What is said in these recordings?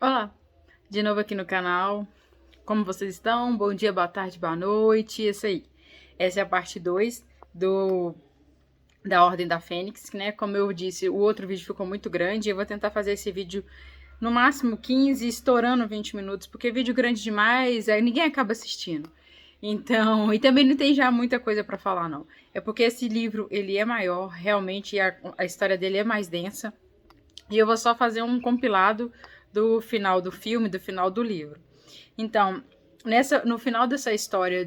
Olá, de novo aqui no canal. Como vocês estão? Bom dia, boa tarde, boa noite. Isso aí. Essa é a parte 2 do da Ordem da Fênix, né? Como eu disse, o outro vídeo ficou muito grande. Eu vou tentar fazer esse vídeo no máximo 15, estourando 20 minutos, porque vídeo grande demais, aí ninguém acaba assistindo. Então, e também não tem já muita coisa para falar, não. É porque esse livro, ele é maior, realmente a história dele é mais densa. E eu vou só fazer um compilado do final do filme, do final do livro. Então, no final dessa história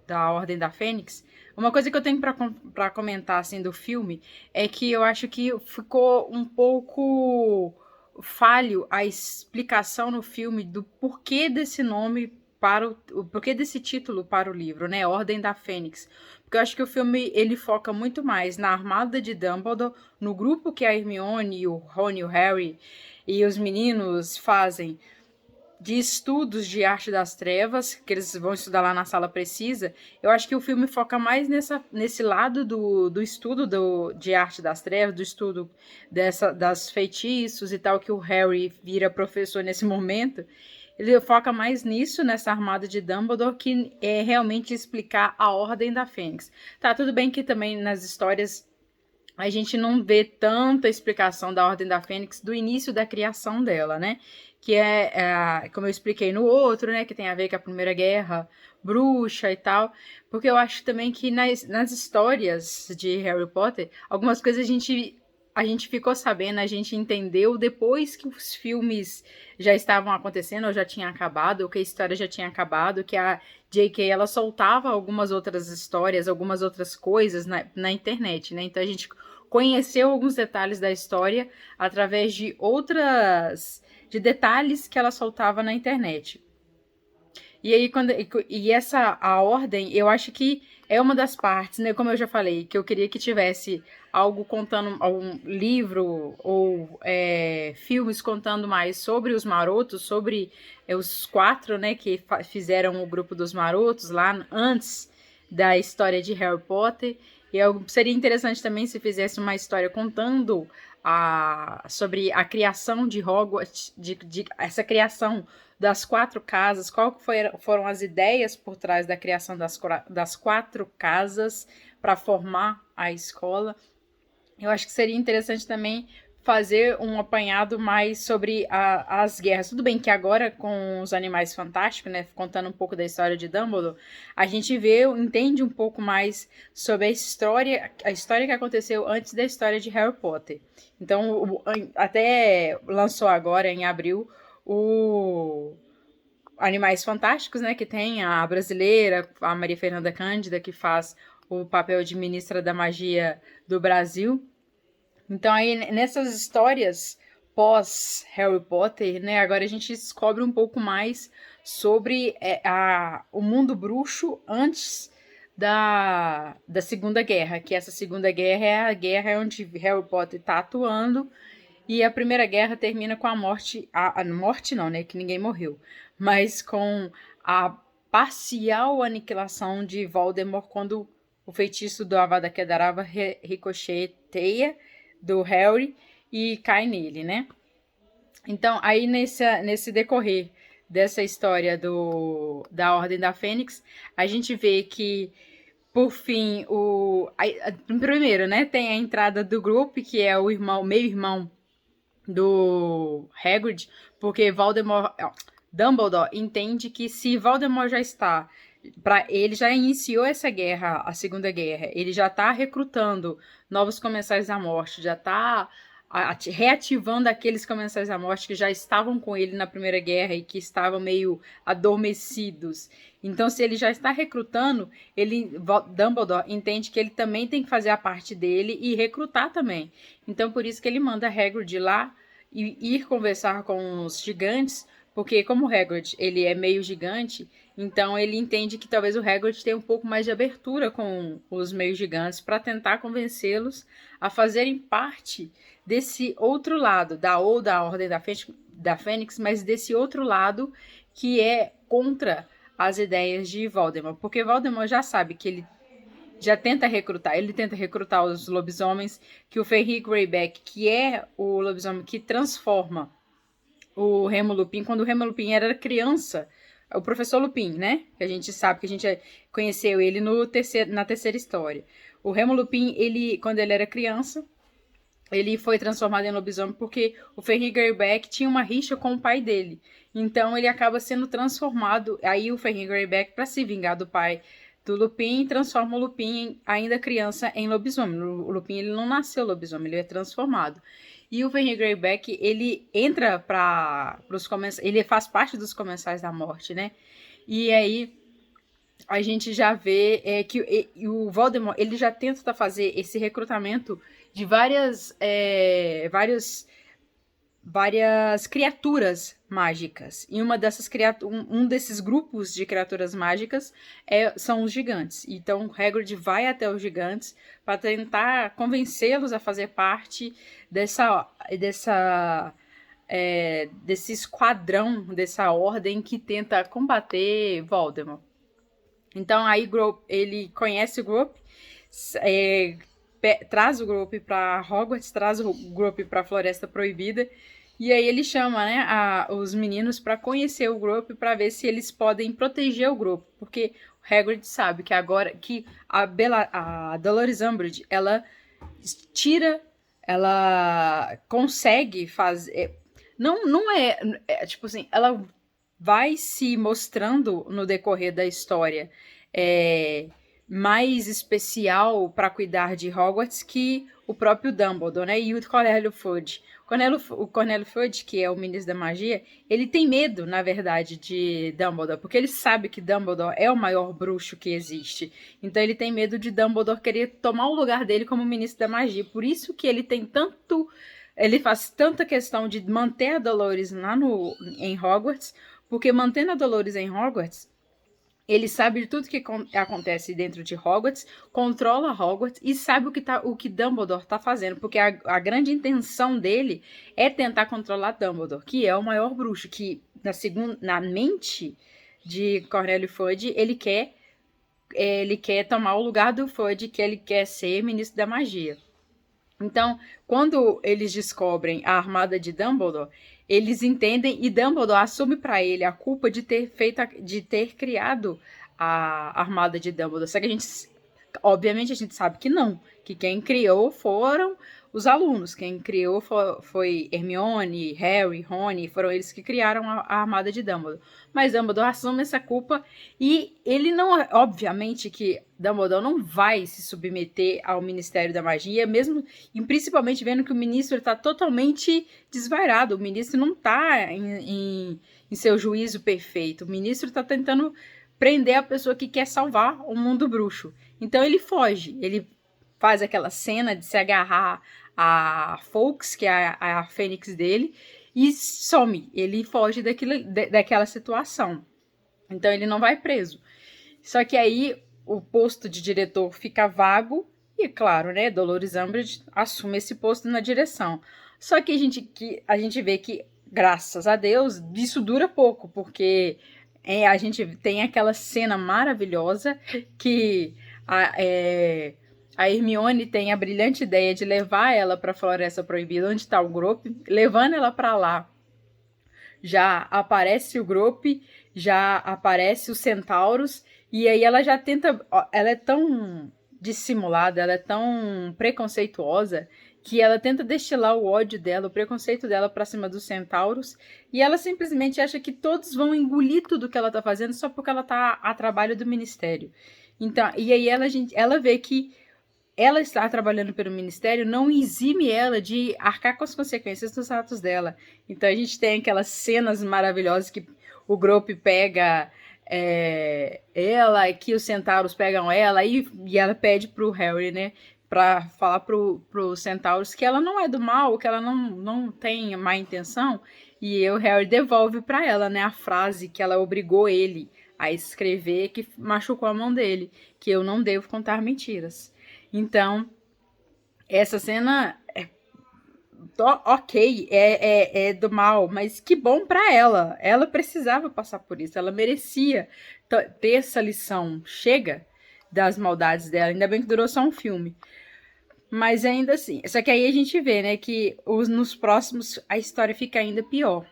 da Ordem da Fênix, uma coisa que eu tenho para comentar assim do filme é que eu acho que ficou um pouco falho a explicação no filme do porquê desse nome para o porquê desse título para o livro, né? Ordem da Fênix. Porque eu acho que o filme ele foca muito mais na armada de Dumbledore, no grupo que a Hermione, o Ron e o Harry e os meninos fazem de estudos de arte das trevas, que eles vão estudar lá na sala precisa. Eu acho que o filme foca mais nesse lado do estudo de arte das trevas, do estudo das feitiços e tal, que o Harry vira professor nesse momento. Ele foca mais nisso, nessa armada de Dumbledore, que é realmente explicar a Ordem da Fênix. Tá, tudo bem que também nas histórias a gente não vê tanta explicação da Ordem da Fênix do início da criação dela, né? Que como eu expliquei no outro, né? Que tem a ver com a Primeira Guerra Bruxa e tal. Porque eu acho também que nas histórias de Harry Potter, algumas coisas a gente ficou sabendo, a gente entendeu depois que os filmes já estavam acontecendo, ou já tinha acabado, ou que a história já tinha acabado, que a J.K. ela soltava algumas outras histórias, algumas outras coisas na internet, né? Então a gente conheceu alguns detalhes da história através de detalhes que ela soltava na internet. E aí, a ordem, eu acho que é uma das partes, né? Como eu já falei, que eu queria que tivesse algo contando, algum livro ou filmes contando mais sobre os marotos, sobre os quatro, né, que fizeram o grupo dos marotos lá antes da história de Harry Potter. E seria interessante também se fizesse uma história contando sobre a criação de Hogwarts, essa criação das quatro casas, foram as ideias por trás da criação das quatro casas para formar a escola. Eu acho que seria interessante também fazer um apanhado mais sobre as guerras. Tudo bem que agora, com os Animais Fantásticos, né, contando um pouco da história de Dumbledore, a gente entende um pouco mais sobre a história que aconteceu antes da história de Harry Potter. Então, até lançou agora, em abril, o Animais Fantásticos, né, que tem a brasileira, a Maria Fernanda Cândida, que faz o papel de ministra da magia do Brasil. Então aí nessas histórias pós Harry Potter, né, agora a gente descobre um pouco mais sobre o mundo bruxo antes da Segunda Guerra, que essa Segunda Guerra é a guerra onde Harry Potter está atuando, e a Primeira Guerra termina com a morte, a morte não, né, que ninguém morreu, mas com a parcial aniquilação de Voldemort quando o feitiço do Avada Kedavra ricocheteia do Harry e cai nele, né? Então, aí nesse decorrer dessa história da Ordem da Fênix, a gente vê que, por fim, primeiro, né, tem a entrada do grupo, que é o meio-irmão do Hagrid, porque Dumbledore entende que se Voldemort já está ele já iniciou essa guerra, a Segunda Guerra, ele já está recrutando novos comensais da morte, já está reativando aqueles comensais da morte que já estavam com ele na Primeira Guerra e que estavam meio adormecidos. Então, se ele já está recrutando, Dumbledore entende que ele também tem que fazer a parte dele e recrutar também. Então, por isso que ele manda Hagrid ir lá e ir conversar com os gigantes, porque como o Hagrid ele é meio gigante, então ele entende que talvez o Hagrid tenha um pouco mais de abertura com os meios gigantes para tentar convencê-los a fazerem parte desse outro lado, da Ordem da Fênix, mas desse outro lado que é contra as ideias de Voldemort. Porque Voldemort já sabe que ele tenta recrutar os lobisomens, que o Fenrir Greyback, que é o lobisomem que transforma o Remo Lupin, quando o Remo Lupin era criança, o professor Lupin, né? Que a gente sabe que a gente conheceu ele na terceira história. O Remo Lupin, quando ele era criança, ele foi transformado em lobisomem porque o Fenrir Greyback tinha uma rixa com o pai dele. Então ele acaba sendo transformado. Aí o Fenrir Greyback, para se vingar do pai do Lupin, transforma o Lupin, ainda criança, em lobisomem. O Lupin, ele não nasceu lobisomem, ele é transformado. E o Fenrir Greyback, ele entra para os comensais, ele faz parte dos Comensais da Morte, né? E aí a gente já vê que o Voldemort, ele já tenta fazer esse recrutamento de várias criaturas mágicas. E uma dessas um desses grupos de criaturas mágicas são os gigantes. Então Hagrid vai até os gigantes para tentar convencê-los a fazer parte desse esquadrão, dessa ordem que tenta combater Voldemort. Então aí ele conhece o grupo, traz o grupo para Hogwarts, traz o grupo para a Floresta Proibida, e aí ele chama, né, os meninos para conhecer o grupo, para ver se eles podem proteger o grupo, porque o Hagrid sabe que agora que a Dolores Umbridge, ela consegue fazer, não é tipo assim, ela vai se mostrando no decorrer da história mais especial para cuidar de Hogwarts que o próprio Dumbledore, né? E o Cornélio Fudge. O Cornélio Fudge, que é o ministro da magia, ele tem medo, na verdade, de Dumbledore, porque ele sabe que Dumbledore é o maior bruxo que existe. Então ele tem medo de Dumbledore querer tomar o lugar dele como ministro da magia. Por isso que ele tem ele faz tanta questão de manter a Dolores lá em Hogwarts, porque mantendo a Dolores em Hogwarts, ele sabe de tudo que acontece dentro de Hogwarts, controla Hogwarts e sabe o que Dumbledore está fazendo, porque a grande intenção dele é tentar controlar Dumbledore, que é o maior bruxo, que na mente de Cornélio Fudge, ele quer tomar o lugar do Fudge, que ele quer ser ministro da magia. Então, quando eles descobrem a armada de Dumbledore, eles entendem e Dumbledore assume para ele a culpa de ter criado a armada de Dumbledore. Só que obviamente a gente sabe que não, que quem criou foram os alunos, quem criou foi Hermione, Harry, Rony, foram eles que criaram a armada de Dumbledore. Mas Dumbledore assume essa culpa e ele não, obviamente que Dumbledore não vai se submeter ao Ministério da Magia, mesmo e principalmente vendo que o ministro está totalmente desvairado, o ministro não está em seu juízo perfeito, o ministro está tentando prender a pessoa que quer salvar o mundo bruxo. Então ele foge, ele faz aquela cena de se agarrar a Fawkes, que é a fênix dele, e some. Ele foge daquela situação. Então ele não vai preso. Só que aí o posto de diretor fica vago e, claro, né, Dolores Umbridge assume esse posto na direção. Só que a gente vê que, graças a Deus, isso dura pouco, porque a gente tem aquela cena maravilhosa que a Hermione tem a brilhante ideia de levar ela para a Floresta Proibida, onde está o grupo, levando ela para lá. Já aparece o grupo, já aparece os centauros, e aí ela já tenta. Ela é tão dissimulada, ela é tão preconceituosa, que ela tenta destilar o ódio dela, o preconceito dela para cima dos centauros, e ela simplesmente acha que todos vão engolir tudo que ela tá fazendo só porque ela tá a trabalho do ministério. Então, e aí ela vê que ela estar trabalhando pelo ministério não exime ela de arcar com as consequências dos atos dela. Então a gente tem aquelas cenas maravilhosas que o Grope pega ela, que os centauros pegam ela e ela pede pro Harry, né, pra falar pro centauros que ela não é do mal, que ela não tem má intenção, e o Harry devolve pra ela, né, a frase que ela obrigou ele a escrever, que machucou a mão dele, que eu não devo contar mentiras. Então, essa cena ok, é do mal, mas que bom pra ela. Ela precisava passar por isso, ela merecia ter essa lição. Chega das maldades dela, ainda bem que durou só um filme. Mas ainda assim, só que aí a gente vê, né, que nos próximos a história fica ainda pior.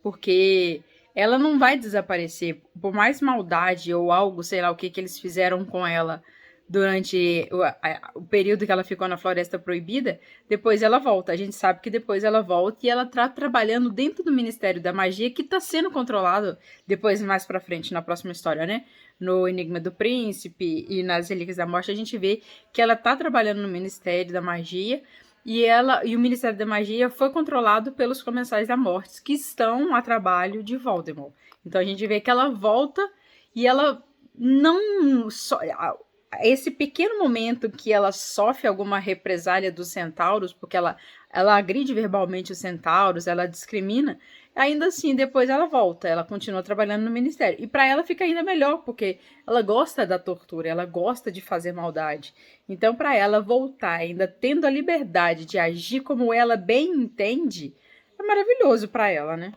porque ela não vai desaparecer. Por mais maldade ou algo, sei lá o que eles fizeram com ela durante o período que ela ficou na Floresta Proibida, depois ela volta. A gente sabe que depois ela volta e ela tá trabalhando dentro do Ministério da Magia, que tá sendo controlado depois, mais pra frente, na próxima história, né? No Enigma do Príncipe e nas Relíquias da Morte, a gente vê que ela tá trabalhando no Ministério da Magia e o Ministério da Magia foi controlado pelos Comensais da Morte, que estão a trabalho de Voldemort. Então a gente vê que ela volta e ela não... Esse pequeno momento que ela sofre alguma represália dos centauros, porque ela agride verbalmente os centauros, ela discrimina, ainda assim, depois ela volta, ela continua trabalhando no ministério. E para ela fica ainda melhor, porque ela gosta da tortura, ela gosta de fazer maldade. Então, para ela voltar, ainda tendo a liberdade de agir como ela bem entende, é maravilhoso para ela, né?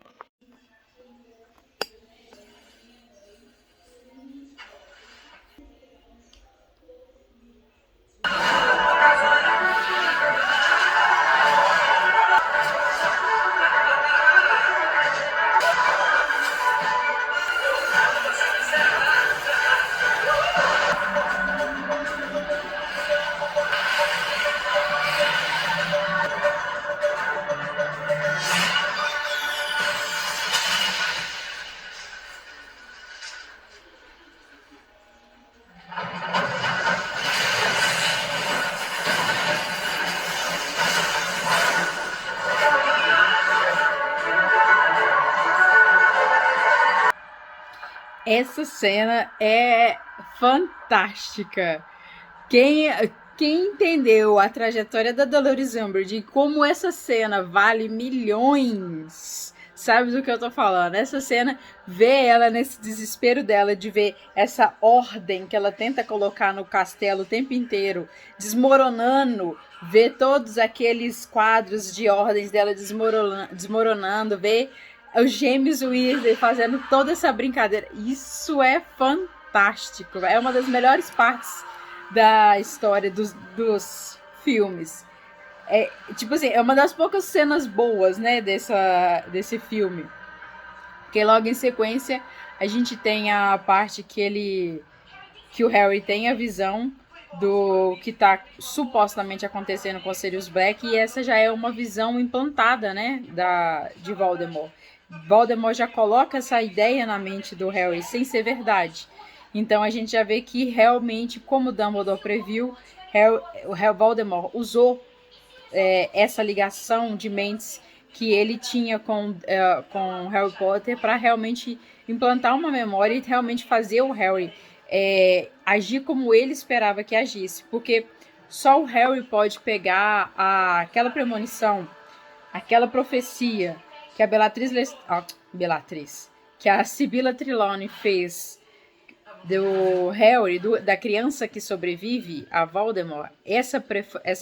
Essa cena é fantástica. Quem entendeu a trajetória da Dolores Umbridge e como essa cena vale milhões, sabe do que eu tô falando? Essa cena, vê ela nesse desespero dela de ver essa ordem que ela tenta colocar no castelo o tempo inteiro, desmoronando, ver todos aqueles quadros de ordens dela desmoronando, ver os gêmeos Weasley fazendo toda essa brincadeira. Isso é fantástico. É uma das melhores partes da história dos filmes. Tipo assim, é uma das poucas cenas boas, né, desse filme. Porque logo em sequência a gente tem a parte que o Harry tem a visão do que tá supostamente acontecendo com o Sirius Black, e essa já é uma visão implantada, né, de Voldemort. Voldemort já coloca essa ideia na mente do Harry sem ser verdade. Então a gente já vê que realmente, como Dumbledore previu, o Voldemort usou essa ligação de mentes que ele tinha com Harry Potter para realmente implantar uma memória e realmente fazer o Harry agir como ele esperava que agisse. Porque só o Harry pode pegar aquela premonição, aquela profecia que a que a Sibylla Trelawney fez do Harry, da criança que sobrevive a Voldemort. Essa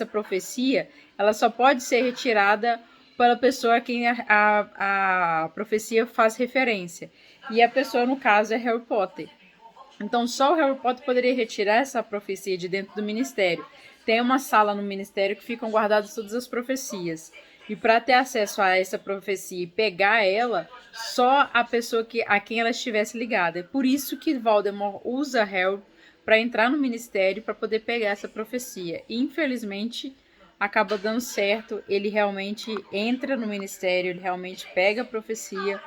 profecia, ela só pode ser retirada pela pessoa a quem a profecia faz referência. E a pessoa, no caso, é Harry Potter. Então, só o Harry Potter poderia retirar essa profecia de dentro do ministério. Tem uma sala no ministério que ficam guardadas todas as profecias. E para ter acesso a essa profecia e pegar ela, só a pessoa a quem ela estivesse ligada. É por isso que Voldemort usa Harry para entrar no ministério para poder pegar essa profecia. E, infelizmente, acaba dando certo. Ele realmente entra no ministério, ele realmente pega a profecia.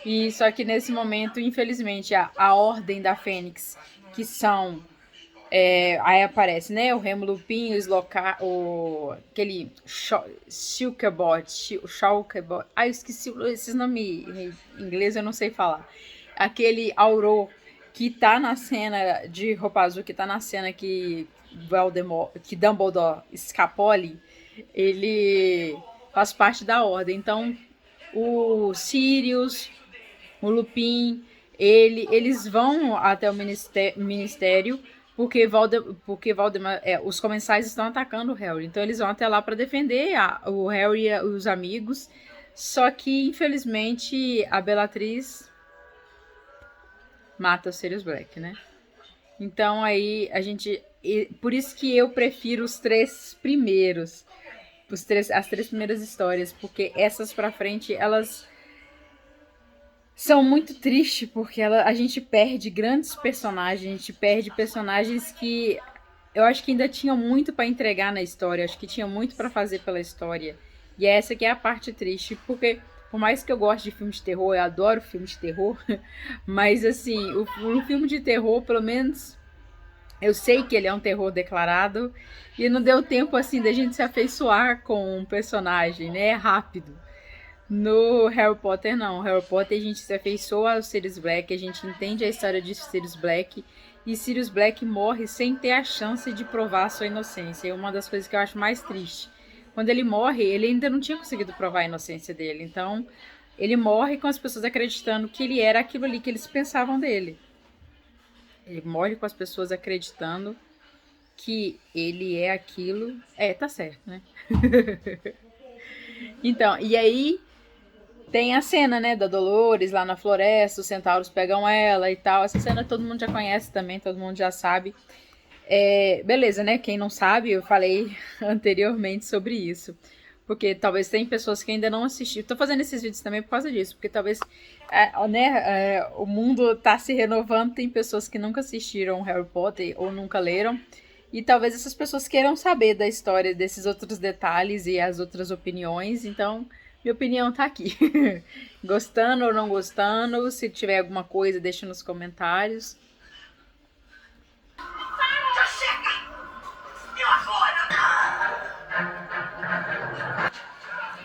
E só que nesse momento, infelizmente, a Ordem da Fênix, que são... aí aparece, né? O Remo Lupin, aquele Shulkebot, o Shulkebot. Eu esqueci esses nomes em inglês, eu não sei falar. Aquele Auror que tá na cena de roupa azul, que tá na cena que Dumbledore escapole, ele faz parte da Ordem. Então, o Sirius, o Lupin, eles vão até o ministério porque Voldemort, os comensais estão atacando o Harry. Então eles vão até lá para defender o Harry e os amigos. Só que, infelizmente, a Bellatrix mata o Sirius Black, né? Então aí a gente... Por isso que eu prefiro os três primeiros. As três primeiras histórias. Porque essas pra frente, elas são muito tristes, porque a gente perde grandes personagens, a gente perde personagens que eu acho que ainda tinham muito para entregar na história, acho que tinha muito para fazer pela história. E essa que é a parte triste, porque por mais que eu goste de filmes de terror, eu adoro filmes de terror, mas assim, o filme de terror, pelo menos eu sei que ele é um terror declarado e não deu tempo assim da gente se afeiçoar com um personagem, né? É rápido. No Harry Potter, não. Harry Potter a gente se afeiçoa ao Sirius Black, a gente entende a história de Sirius Black e Sirius Black morre sem ter a chance de provar a sua inocência. É uma das coisas que eu acho mais triste. Quando ele morre, ele ainda não tinha conseguido provar a inocência dele. Então, ele morre com as pessoas acreditando que ele era aquilo ali que eles pensavam dele. Ele morre com as pessoas acreditando que ele é aquilo. É, tá certo, né? Então, e aí tem a cena, né, da Dolores lá na floresta, os centauros pegam ela e tal. Essa cena todo mundo já conhece também, todo mundo já sabe. Beleza, né? Quem não sabe, eu falei anteriormente sobre isso. Porque talvez tem pessoas que ainda não assistiram. Tô fazendo esses vídeos também por causa disso. Porque talvez o mundo tá se renovando. Tem pessoas que nunca assistiram Harry Potter ou nunca leram. E talvez essas pessoas queiram saber da história, desses outros detalhes e as outras opiniões. Então, minha opinião tá aqui. Gostando ou não gostando. Se tiver alguma coisa, deixa nos comentários.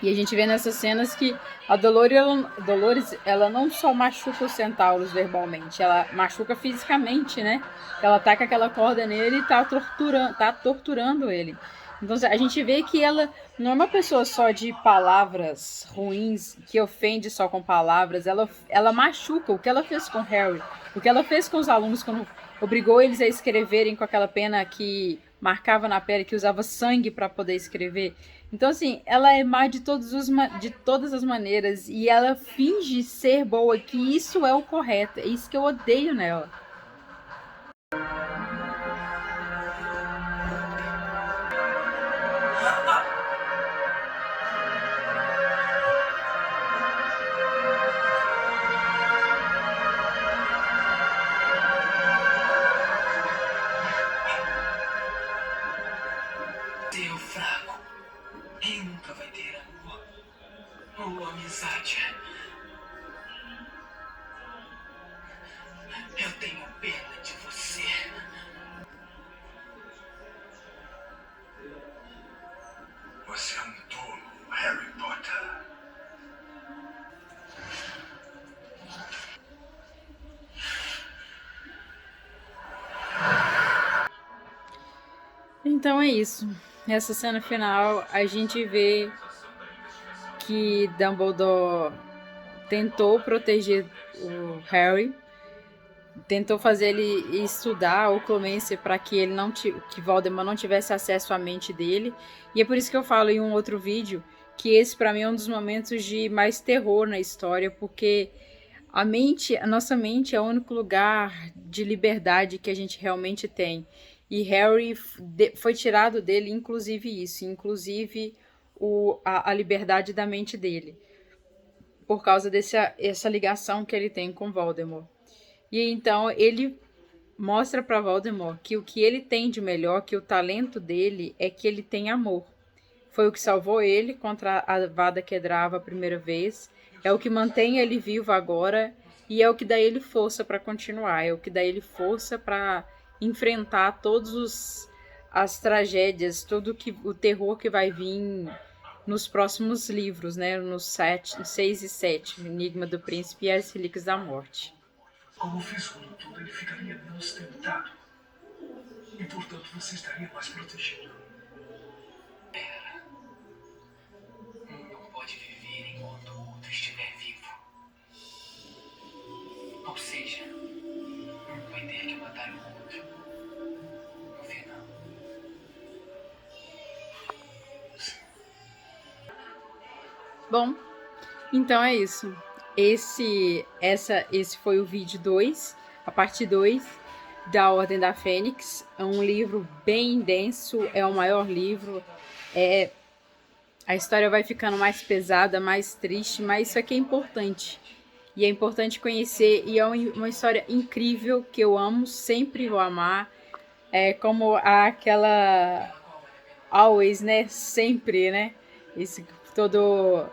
E a gente vê nessas cenas que a Dolores, ela não só machuca os centauros verbalmente, ela machuca fisicamente, né? Ela taca aquela corda nele e tá torturando ele. Então a gente vê que ela não é uma pessoa só de palavras ruins, que ofende só com palavras, ela machuca. O que ela fez com Harry, o que ela fez com os alunos quando obrigou eles a escreverem com aquela pena que marcava na pele, que usava sangue para poder escrever. Então, assim, ela é má de todas as maneiras e ela finge ser boa, que isso é o correto. É isso que eu odeio nela. Seu fraco e nunca vai ter amor ou amizade. Eu tenho pena de você. Você é um tolo, Harry Potter. Então é isso. Nessa cena final, a gente vê que Dumbledore tentou proteger o Harry, tentou fazer ele estudar a Oclumência para que ele que Voldemort não tivesse acesso à mente dele. E é por isso que eu falo em um outro vídeo que esse para mim é um dos momentos de mais terror na história, porque a nossa mente é o único lugar de liberdade que a gente realmente tem. E Harry foi tirado dele, inclusive isso, inclusive a liberdade da mente dele, por causa essa ligação que ele tem com Voldemort. E então ele mostra para Voldemort que o que ele tem de melhor, que o talento dele é que ele tem amor. Foi o que salvou ele contra a Avada Kedavra a primeira vez, é o que mantém ele vivo agora e é o que dá ele força para continuar, é o que dá ele força para enfrentar todas as tragédias, o terror que vai vir nos próximos livros, né, nos 6 e 7, Enigma do Príncipe e as Relíquias da Morte. Como fiz quando tudo, ele ficaria menos tentado. E, portanto, você estaria mais protegido. Pera. Não pode viver enquanto o outro estiver vivo. Ou seja, vai ter que matar o outro. No final. Sim. Bom, então é isso. Esse foi o vídeo 2, a parte 2 da Ordem da Fênix. É um livro bem denso, é o maior livro. A história vai ficando mais pesada, mais triste, mas isso aqui é importante. E é importante conhecer, e é uma história incrível que eu amo, sempre vou amar. É como aquela always, né? Sempre, né? Isso toda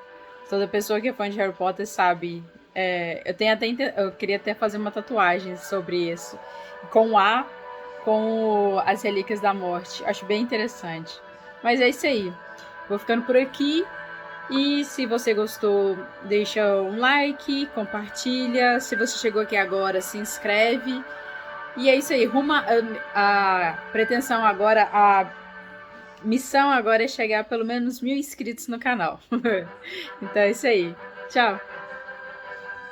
pessoa que é fã de Harry Potter sabe. Eu queria até fazer uma tatuagem sobre isso. Com as Relíquias da Morte. Acho bem interessante. Mas é isso aí. Vou ficando por aqui. E se você gostou, deixa um like, compartilha. Se você chegou aqui agora, se inscreve. E é isso aí. A pretensão agora, a missão agora é chegar a pelo menos 1.000 inscritos no canal. Então é isso aí. Tchau!